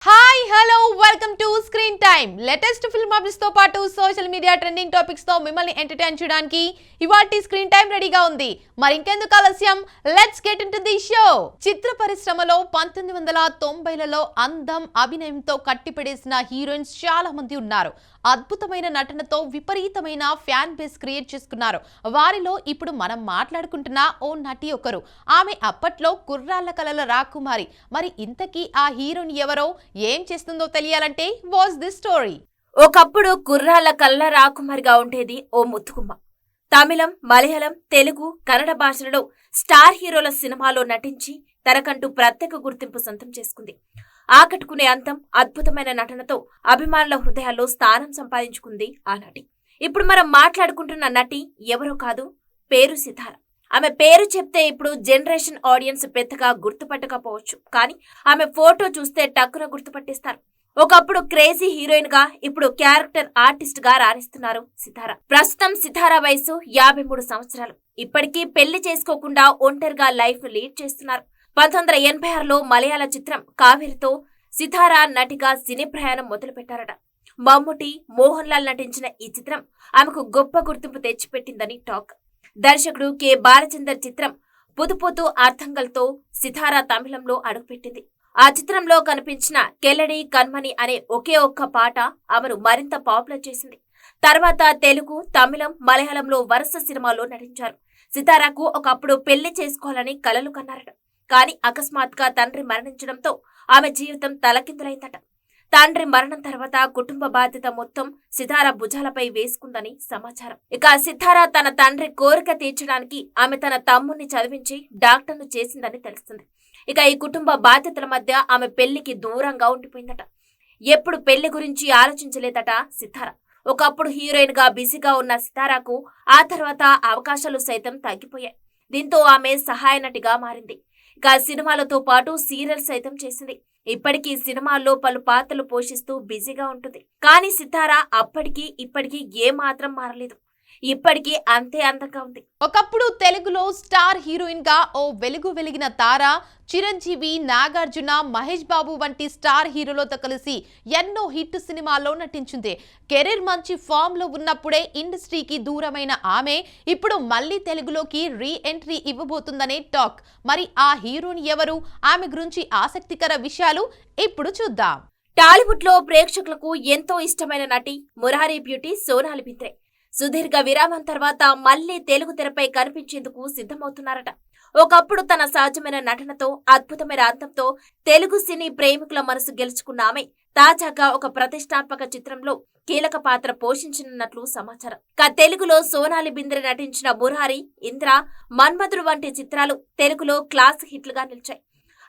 Hi hello welcome to screen time. Latest film updates తో పాటు social media trending topics తో మిమ్మల్ని entertain చేయడానికి ఇవాల్టి స్క్రీన్ టైమ్ రెడీగా ఉంది. మరి ఇంకెందుకు ఆలస్యం, let's get into the show. చిత్ర పరిశ్రమలో 1990లలో అందం అభినయంతో కట్టిపడేసిన హీరోయిన్స్ చాలా మంది ఉన్నారు. అద్భుతమైన నటనతో విపరీతమైన ఫ్యాన్ బేస్ క్రియేట్ చేసుకున్నారు. వారిలో ఇప్పుడు మనం మాట్లాడుకుంటున్న ఓ నటి ఒకరు. ఆమె అప్పట్లో కుర్రాళ్ళ కలల రాకుమారి. మరి ఇంతకీ ఆ హీరోయిన్ ఎవరో, ఏం చేస్తుందో తెలియాలంటే వాచ్ దిస్ స్టోరీ. ఒకప్పుడు కుర్రాళ్ళ కళ్ళ రాకుమారిగా ఉండేది ఓ ముత్తుకుమ్మ. తమిళం, మలయాళం, తెలుగు, కన్నడ భాషలలో స్టార్ హీరోల సినిమాలో నటించి తనకంటూ ప్రత్యేక గుర్తింపు సొంతం చేసుకుంది. ఆకట్టుకునే అంతం, అద్భుతమైన నటనతో అభిమానుల హృదయాల్లో స్థానం సంపాదించుకుంది ఆ నటి. ఇప్పుడు మనం మాట్లాడుకుంటున్న నటి ఎవరో కాదు, పేరు సితార. ఆమె పేరు చెప్తే ఇప్పుడు జనరేషన్ ఆడియన్స్ పెద్దగా గుర్తుపట్టకపోవచ్చు, కానీ ఆమె ఫోటో చూస్తే టక్కున గుర్తుపట్టేస్తారు. ఒకప్పుడు క్రేజీ హీరోయిన్ గా, ఇప్పుడు క్యారెక్టర్ ఆర్టిస్ట్ గా రాణిస్తున్నారు సితార. ప్రస్తుతం సితార వయసు 53 సంవత్సరాలు. ఇప్పటికీ పెళ్లి చేసుకోకుండా ఒంటరిగా లైఫ్ లీడ్ చేస్తున్నారు. 1986లో మలయాళ చిత్రం కావేరితో సితార నటిగా సినీ ప్రయాణం మొదలు పెట్టారట. మమ్ముటి, మోహన్ లాల్ నటించిన ఈ చిత్రం ఆమెకు గొప్ప గుర్తింపు తెచ్చిపెట్టిందని టాక్. దర్శకుడు కె. బాలచందర్ చిత్రం పుతుపుతు అర్థంగల్తో సితార తమిళంలో అడుగుపెట్టింది. ఆ చిత్రంలో కనిపించిన కెల్లడి కన్మని అనే ఒకే ఒక్క పాట ఆమెను మరింత పాపులర్ చేసింది. తర్వాత తెలుగు, తమిళం, మలయాళంలో వరుస సినిమాల్లో నటించారు. సితారకు ఒకప్పుడు పెళ్లి చేసుకోవాలని కలలు కన్నారట. కానీ అకస్మాత్తుగా తండ్రి మరణించడంతో ఆమె జీవితం తలకిందులైందట. తండ్రి మరణం తర్వాత కుటుంబ బాధ్యత మొత్తం సితార భుజాలపై వేసుకుందని సమాచారం. ఇక సితార తన తండ్రి కోరిక తీర్చడానికి ఆమె తన తమ్ముణ్ణి చదివించి డాక్టర్ను చేసిందని తెలుస్తుంది. ఇక ఈ కుటుంబ బాధ్యతల మధ్య ఆమె పెళ్లికి దూరంగా ఉండిపోయిందట. ఎప్పుడు పెళ్లి గురించి ఆలోచించలేదట సితార. ఒకప్పుడు హీరోయిన్ గా బిజీగా ఉన్న సితారకు ఆ తర్వాత అవకాశాలు సైతం తగ్గిపోయాయి. దీంతో ఆమె సహాయ నటిగా మారింది. ఇక సినిమాలతో పాటు సీరియల్ సైతం చేసింది. ఇప్పటికీ సినిమాల్లో పలు పాత్రలు పోషిస్తూ బిజీగా ఉంటుంది. కానీ సితార అప్పటికి ఇప్పటికీ ఏమాత్రం మారలేదు. ఇప్పటికీ అంతే అందంగా ఉంది. ఒకప్పుడు తెలుగులో స్టార్ హీరోయిన్ గా ఓ వెలుగు వెలిగిన తార చిరంజీవి, నాగార్జున, మహేష్ బాబు వంటి స్టార్ హీరోలతో కలిసి ఎన్నో హిట్ సినిమాల్లో నటించింది. కెరీర్ మంచి ఫామ్ లో ఉన్నప్పుడే ఇండస్ట్రీకి దూరమైన ఆమె ఇప్పుడు మళ్ళీ తెలుగులోకి రీ ఎంట్రీ ఇవ్వబోతుందనే టాక్. మరి ఆ హీరోయిన్ ఎవరు, ఆమె గురించి ఆసక్తికర విషయాలు ఇప్పుడు చూద్దాం. టాలీవుడ్ లో ప్రేక్షకులకు ఎంతో ఇష్టమైన నటి మురారి బ్యూటీ సోనాలి బింద్రే సుదీర్ఘ విరామం తర్వాత మళ్లీ తెలుగు తెరపై కనిపించేందుకు సిద్ధమవుతున్నారట. ఒకప్పుడు తన సహజమైన నటనతో, అద్భుతమైన అందంతో తెలుగు సినీ ప్రేమికుల మనసు గెలుచుకున్న ఆమె తాజాగా ఒక ప్రతిష్టాత్మక చిత్రంలో కీలక పాత్ర పోషించనున్నట్లు సమాచారం. తెలుగులో సోనాలి బింద్రే నటించిన మురారి, ఇంద్ర, మన్మధుడు వంటి చిత్రాలు తెలుగులో క్లాస్ హిట్లుగా నిలిచాయి.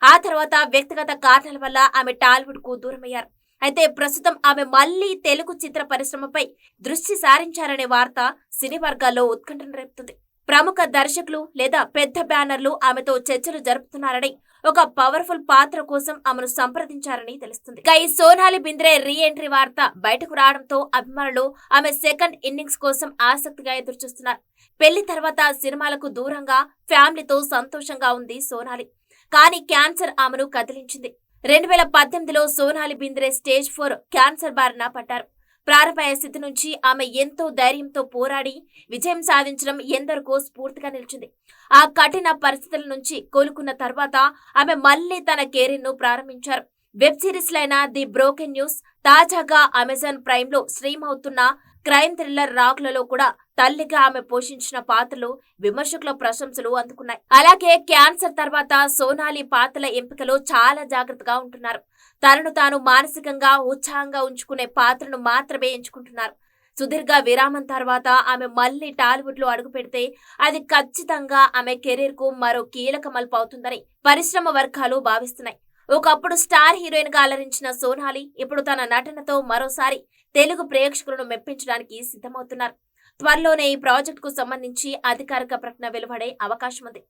ఆ తర్వాత వ్యక్తిగత కారణాల వల్ల ఆమె టాలీవుడ్ కు దూరమయ్యారు. అయితే ప్రస్తుతం ఆమె మళ్లీ తెలుగు చిత్ర పరిశ్రమపై దృష్టి సారించారనే వార్త సినీ వర్గాల్లో ఉత్కంఠను రేపుతుంది. ప్రముఖ దర్శకులు లేదా పెద్ద బ్యానర్లు ఆమెతో చర్చలు జరుపుతున్నారని, ఒక పవర్ఫుల్ పాత్ర కోసం ఆమెను సంప్రదించారని తెలుస్తుంది. ఈ సోనాలి బింద్రే రీ ఎంట్రీ వార్త బయటకు రావడంతో అభిమానులు ఆమె సెకండ్ ఇన్నింగ్స్ కోసం ఆసక్తిగా ఎదురుచూస్తున్నారు. పెళ్లి తర్వాత సినిమాలకు దూరంగా ఫ్యామిలీతో సంతోషంగా ఉంది సోనాలి. కానీ క్యాన్సర్ ఆమెను కదిలించింది. 2018లో సోనాలి బింద్రే స్టేజ్ 4 క్యాన్సర్ బారిన పడ్డారు. ప్రారంభ స్థితి నుంచి ఆమె ఎంతో ధైర్యంతో పోరాడి విజయం సాధించడం ఎందరికో స్ఫూర్తిగా నిలిచింది. ఆ కఠిన పరిస్థితుల నుంచి కోలుకున్న తర్వాత ఆమె మళ్లీ తన కెరీర్ ను ప్రారంభించారు. వెబ్ సిరీస్ లైన ది బ్రోకెన్ న్యూస్, తాజాగా అమెజాన్ ప్రైమ్ లో స్ట్రీమ్ అవుతున్న క్రైమ్ థ్రిల్లర్ రాక్లలో కూడా తల్లిగా ఆమె పోషించిన పాత్రలు విమర్శకుల ప్రశంసలు అందుకున్నాయి. అలాగే క్యాన్సర్ తర్వాత సోనాలి పాత్రల ఎంపికలో చాలా జాగ్రత్తగా ఉంటున్నారు. తనను తాను మానసికంగా ఉత్సాహంగా ఉంచుకునే పాత్రను మాత్రమే ఎంచుకుంటున్నారు. సుదీర్ఘ విరామం తర్వాత ఆమె మళ్లీ టాలీవుడ్ లో అడుగు పెడితే అది ఖచ్చితంగా ఆమె కెరీర్ కు మరో కీలక మలుపు అవుతుందని పరిశ్రమ వర్గాలు భావిస్తున్నాయి. ఒకప్పుడు స్టార్ హీరోయిన్ గా అలరించిన సోనాలి ఇప్పుడు తన నటనతో మరోసారి తెలుగు ప్రేక్షకులను మెప్పించడానికి సిద్ధమవుతున్నారు. త్వరలోనే ఈ ప్రాజెక్ట్ కు సంబంధించి అధికారిక ప్రకటన వెలువడే అవకాశం ఉంది.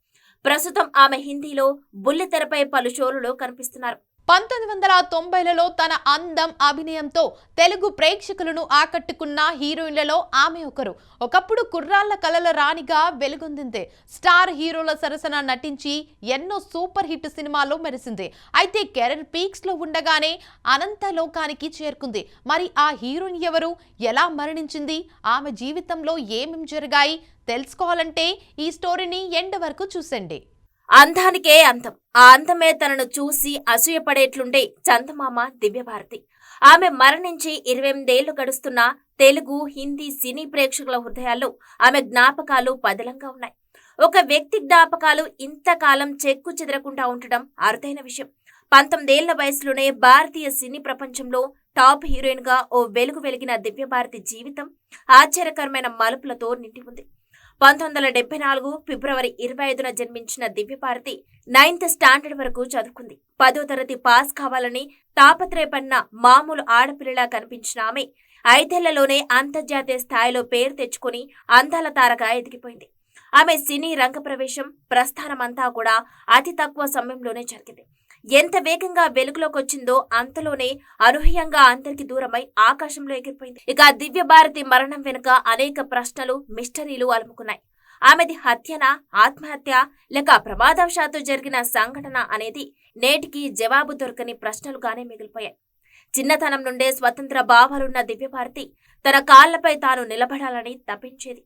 ప్రస్తుతం ఆమె హిందీలో బుల్లితెరపై పలు షోలలో కనిపిస్తున్నారు. 1990లలో తన అందం, అభినయంతో తెలుగు ప్రేక్షకులను ఆకట్టుకున్న హీరోయిన్లలో ఆమె ఒకరు. ఒకప్పుడు కుర్రాళ్ల కలల రాణిగా వెలుగొందింది. స్టార్ హీరోల సరసన నటించి ఎన్నో సూపర్ హిట్ సినిమాల్లో మెరిసింది. అయితే కెరీర్ పీక్స్ లో ఉండగానే అనంత లోకానికి చేరుకుంది. మరి ఆ హీరోయిన్ ఎవరు, ఎలా మరణించింది, ఆమె జీవితంలో ఏమేం జరిగాయి తెలుసుకోవాలంటే ఈ స్టోరీని ఎండ్ వరకు చూసండి. అందానికే అందం, ఆ అందమే తనను చూసి అసూయపడేట్లుండే చందమామ దివ్యభారతి. ఆమె మరణించి 28 ఏళ్లు గడుస్తున్న తెలుగు, హిందీ సినీ ప్రేక్షకుల హృదయాల్లో ఆమె జ్ఞాపకాలు పదిలంగా ఉన్నాయి. ఒక వ్యక్తి జ్ఞాపకాలు ఇంతకాలం చెక్కు చెదరకుండా ఉండటం అరుదైన విషయం. 19 ఏళ్ల వయసులోనే భారతీయ సినీ ప్రపంచంలో టాప్ హీరోయిన్ గా ఓ వెలుగు వెలిగిన దివ్యభారతి జీవితం ఆశ్చర్యకరమైన మలుపులతో నిండి ఉంది. 1974 ఫిబ్రవరి 25న జన్మించిన దివ్యభారతి 9th స్టాండర్డ్ వరకు చదువుకుంది. 10వ తరగతి పాస్ కావాలని తాపత్రయపడిన మామూలు ఆడపిల్లలా కనిపించిన ఆమె 5 ఏళ్లలోనే అంతర్జాతీయ స్థాయిలో పేరు తెచ్చుకుని అందాల తారగా ఎదిగిపోయింది. ఆమె సినీ రంగ ప్రస్థానమంతా కూడా అతి తక్కువ సమయంలోనే జరిగింది. ఎంత వేగంగా వెలుగులోకి వచ్చిందో అంతలోనే అనూహ్యంగా అందరికి దూరమై ఆకాశంలో ఎగిరిపోయింది. ఇక దివ్యభారతి మరణం వెనుక అనేక ప్రశ్నలు, మిస్టరీలు అలుముకున్నాయి. ఆమెది హత్యనా, ఆత్మహత్య లేక ప్రమాదవశాత్తు జరిగిన సంఘటన అనేది నేటికి జవాబు దొరకని ప్రశ్నలుగానే మిగిలిపోయాయి. చిన్నతనం నుండే స్వతంత్ర భావాలున్న దివ్యభారతి తన కాళ్లపై తాను నిలబడాలని తపించేది.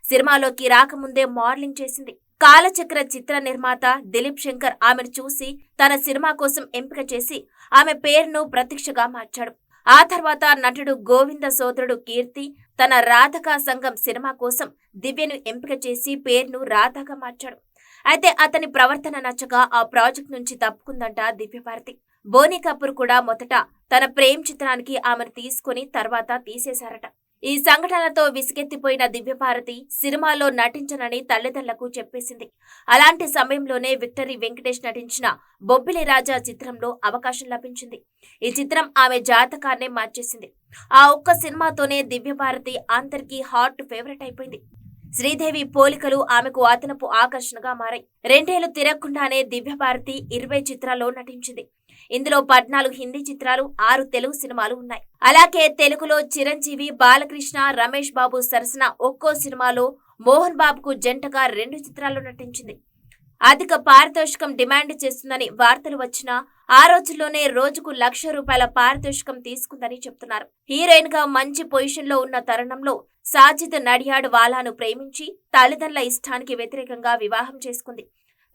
సినిమాలోకి రాకముందే మోడలింగ్ చేసింది. కాలచక్ర చిత్ర నిర్మాత దిలీప్ శంకర్ ఆమెను చూసి తన సినిమా కోసం ఎంపిక చేసి ఆమె పేరును ప్రతీక్షగా మార్చాడు. ఆ తర్వాత నటుడు గోవింద సోదరుడు కీర్తి తన రాధకా సంఘం సినిమా కోసం దివ్యను ఎంపిక చేసి పేరును రాధాగా మార్చాడు. అయితే అతని ప్రవర్తన నచ్చగా ఆ ప్రాజెక్ట్ నుంచి తప్పుకుందంట దివ్యభారతి. బోనీ కపూర్ కూడా మొదట తన ప్రేమ్ చిత్రానికి ఆమెను తీసుకుని తర్వాత తీసేశారట. ఈ సంఘటనతో విసిగెత్తిపోయిన దివ్యభారతి సినిమాలో నటించనని తల్లిదండ్రులకు చెప్పేసింది. అలాంటి సమయంలోనే విక్టరీ వెంకటేష్ నటించిన బొబ్బిలి రాజా చిత్రంలో అవకాశం లభించింది. ఈ చిత్రం ఆమె జాతకాన్నే మార్చేసింది. ఆ ఒక్క సినిమాతోనే దివ్యభారతి అందరికీ హాట్ ఫేవరెట్ అయిపోయింది. శ్రీదేవి పోలికలు ఆమెకు అదనపు ఆకర్షణగా మారాయి. 2 ఏళ్లు తిరగకుండానే దివ్యభారతి 20 చిత్రాల్లో నటించింది. ఇందులో 14 హిందీ చిత్రాలు, 6 తెలుగు సినిమాలు ఉన్నాయి. అలాగే తెలుగులో చిరంజీవి, బాలకృష్ణ, రమేష్ బాబు సరసన ఒక్కో సినిమాలో మోహన్ బాబుకు జంటగా 2 చిత్రాల్లో నటించింది. అధిక పారితోషికం డిమాండ్ చేస్తుందని వార్తలు వచ్చినా ఆ రోజుల్లోనే రోజుకు ₹1,00,000 పారితోషికం తీసుకుందని చెప్తున్నారు. హీరోయిన్ గా మంచి పొజిషన్ లో ఉన్న తరుణంలో సాజిద్ నడియాడ్ వాలాను ప్రేమించి తల్లిదండ్రుల ఇష్టానికి వ్యతిరేకంగా వివాహం చేసుకుంది.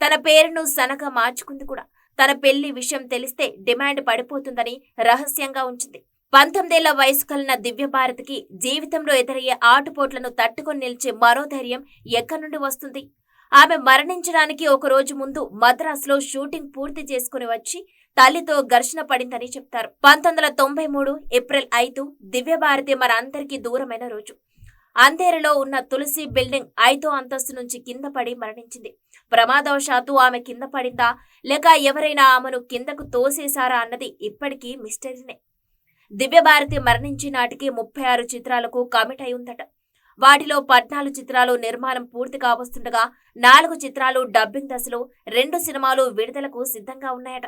తన పేరును సనగా మార్చుకుంది కూడా. తన పెళ్లి విషయం తెలిస్తే డిమాండ్ పడిపోతుందని రహస్యంగా ఉంచింది. 19 ఏళ్ల వయసు కలిగిన దివ్యభారతికి జీవితంలో ఎదురయ్యే ఆటుపోట్లను తట్టుకొని నిలిచే మనోధైర్యం ఎక్కడి నుండి వస్తుంది? ఆమె మరణించడానికి ఒక రోజు ముందు మద్రాసులో షూటింగ్ పూర్తి చేసుకుని వచ్చి తల్లితో ఘర్షణ పడిందని చెప్తారు. 1993 ఏప్రిల్ 5 దివ్యభారతి మన అందరికీ దూరమైన రోజు. అంధేరిలో ఉన్న తులసి బిల్డింగ్ 5వ అంతస్తు నుంచి కింద పడి మరణించింది. ప్రమాదవశాత్తు ఆమె కింద పడిందా లేక ఎవరైనా ఆమెను కిందకు తోసేశారా అన్నది ఇప్పటికీ మిస్టరీనే. దివ్యభారతి మరణించి నాటికి 36 చిత్రాలకు కమిట్ అయి ఉందట. వాటిలో 14 చిత్రాలు నిర్మాణం పూర్తి కావస్తుండగా 4 చిత్రాలు డబ్బింగ్ దశలో, 2 సినిమాలు విడుదలకు సిద్ధంగా ఉన్నాయట.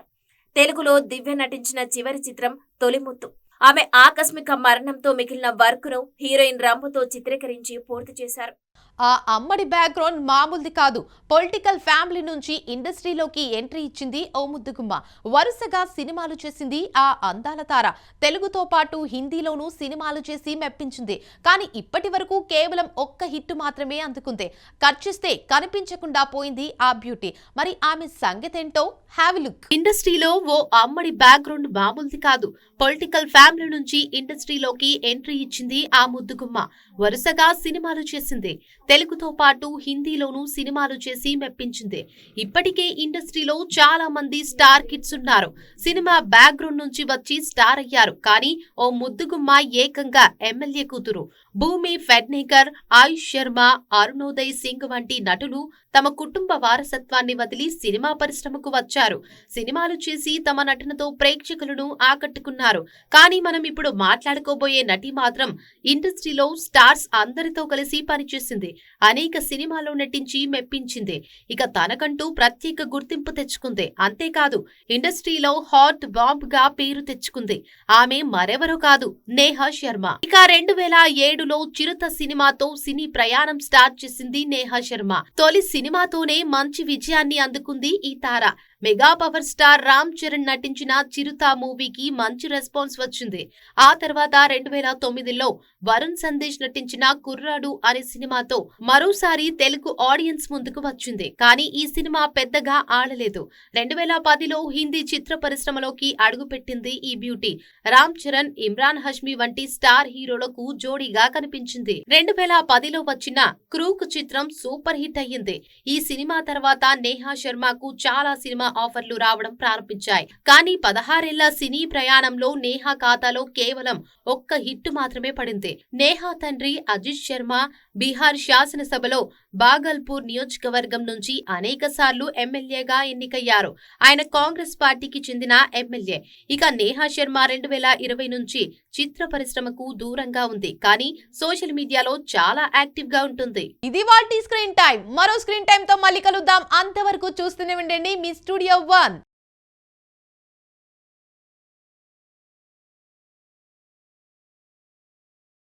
తెలుగులో దివ్య నటించిన చివరి చిత్రం తొలిముత్తు. ఆమె ఆకస్మిక మరణంతో మిగిలిన వర్క్ను హీరోయిన్ రంభతో చిత్రీకరించి పూర్తి చేశారు. ఆ అమ్మడి బ్యాక్గ్రౌండ్ మామూలుది కాదు. పొలిటికల్ ఫ్యామిలీ నుంచి ఇండస్ట్రీలోకి ఎంట్రీ ఇచ్చింది ఓ ముద్దుగుమ్మ. వరుసగా సినిమాలు చేసింది ఆ అందాల తార. తెలుగుతో పాటు హిందీలోనూ సినిమాలు చేసి మెప్పించింది. కానీ ఇప్పటి వరకు కేవలం ఒక్క హిట్ మాత్రమే అందుకుంది. ఖర్చిస్తే కనిపించకుండా పోయింది ఆ బ్యూటీ. మరి ఆమె సంగతేంటో హ్యావ్ లుక్. ఇండస్ట్రీలో ఓ అమ్మడి బ్యాక్గ్రౌండ్ మామూలుది కాదు. పొలిటికల్ ఫ్యామిలీ నుంచి ఇండస్ట్రీలోకి ఎంట్రీ ఇచ్చింది ఆ ముద్దుగుమ్మ. వరుసగా సినిమాలు చేసింది. తెలుగుతో పాటు హిందీలోనూ సినిమాలు చేసి మెప్పించింది. ఇప్పటికే ఇండస్ట్రీలో చాలా మంది స్టార్ కిడ్స్ ఉన్నారు. సినిమా బ్యాక్గ్రౌండ్ నుంచి వచ్చి స్టార్ అయ్యారు. కానీ ఓ ముద్దుగుమ్మ ఏకంగా ఎమ్మెల్యే కూతురు. భూమి ఫెడ్నేకర్, ఆయుష్ శర్మ, అరుణోదయ్ సింగ్ వంటి నటులు తమ కుటుంబ వారసత్వాన్ని వదిలి సినిమా పరిశ్రమకు వచ్చారు. సినిమాలు చేసి తమ నటనతో ప్రేక్షకులను ఆకట్టుకున్నారు. కానీ మనం ఇప్పుడు మాట్లాడుకోబోయే నటి మాత్రం ఇండస్ట్రీలో స్టార్స్ అందరితో కలిసి పనిచేసింది. చేసింది. అనేక సినిమాల్లో నటించి మెప్పించింది. ఇక తనకంటూ ప్రత్యేక గుర్తింపు తెచ్చుకుంది. అంతేకాదు ఇండస్ట్రీలో హాట్ బాంబ్ గా పేరు తెచ్చుకుంది. ఆమె మరెవరో కాదు, నేహా శర్మ. ఇక 2007లో చిరుత సినిమాతో సినీ ప్రయాణం స్టార్ట్ చేసింది నేహా శర్మ. తొలి సినిమాతోనే మంచి విజయాన్ని అందుకుంది ఈ తార. Mega power star Ram Charan నటించిన చిరుత మూవీకి మంచి రెస్పాన్స్ వచ్చింది. ఆ తర్వాత 2009లో వరుణ్ సందేశ్ నటించిన కుర్రాడు అనే సినిమాతో మరోసారి తెలుగు ఆడియన్స్ ముందుకు వచ్చింది. కానీ ఈ సినిమా పెద్దగా ఆడలేదు. 2010లో హిందీ చిత్ర పరిశ్రమలోకి అడుగుపెట్టింది ఈ బ్యూటీ. రామ్ చరణ్, ఇమ్రాన్ హష్మి వంటి స్టార్ హీరోలకు జోడీగా కనిపించింది. 2010లో వచ్చిన క్రూక్ చిత్రం సూపర్ హిట్ అయ్యింది. ఈ సినిమా తర్వాత నేహా శర్మకు చాలా సినిమా ఆఫర్లు రావడం ప్రారంభించాయి. కానీ 16 ఏళ్ల సినీ ప్రయాణంలో నేహా ఖాతాలో కేవలం ఒక్క హిట్ మాత్రమే పడింది. నేహా తండ్రి అజిత్ శర్మ బీహార్ శాసనసభలో బాగల్పూర్ నియోజకవర్గం నుంచి అనేకసార్లు ఎమ్మెల్యేగా ఎన్నికయ్యారు. ఆయన కాంగ్రెస్ పార్టీకి చెందిన ఎమ్మెల్యే. ఇక నేహా శర్మ 2020 నుంచి చిత్ర పరిశ్రమకు దూరంగా ఉంది. కానీ సోషల్ మీడియాలో చాలా యాక్టివ్ గా ఉంటుంది. ఇది వాటి స్క్రీన్ టైం. మరో స్క్రీన్ టైం తో మళ్ళీ కలుద్దాం. అంతవరకు చూస్తూనే ఉండండి మీ స్టూడియో 1.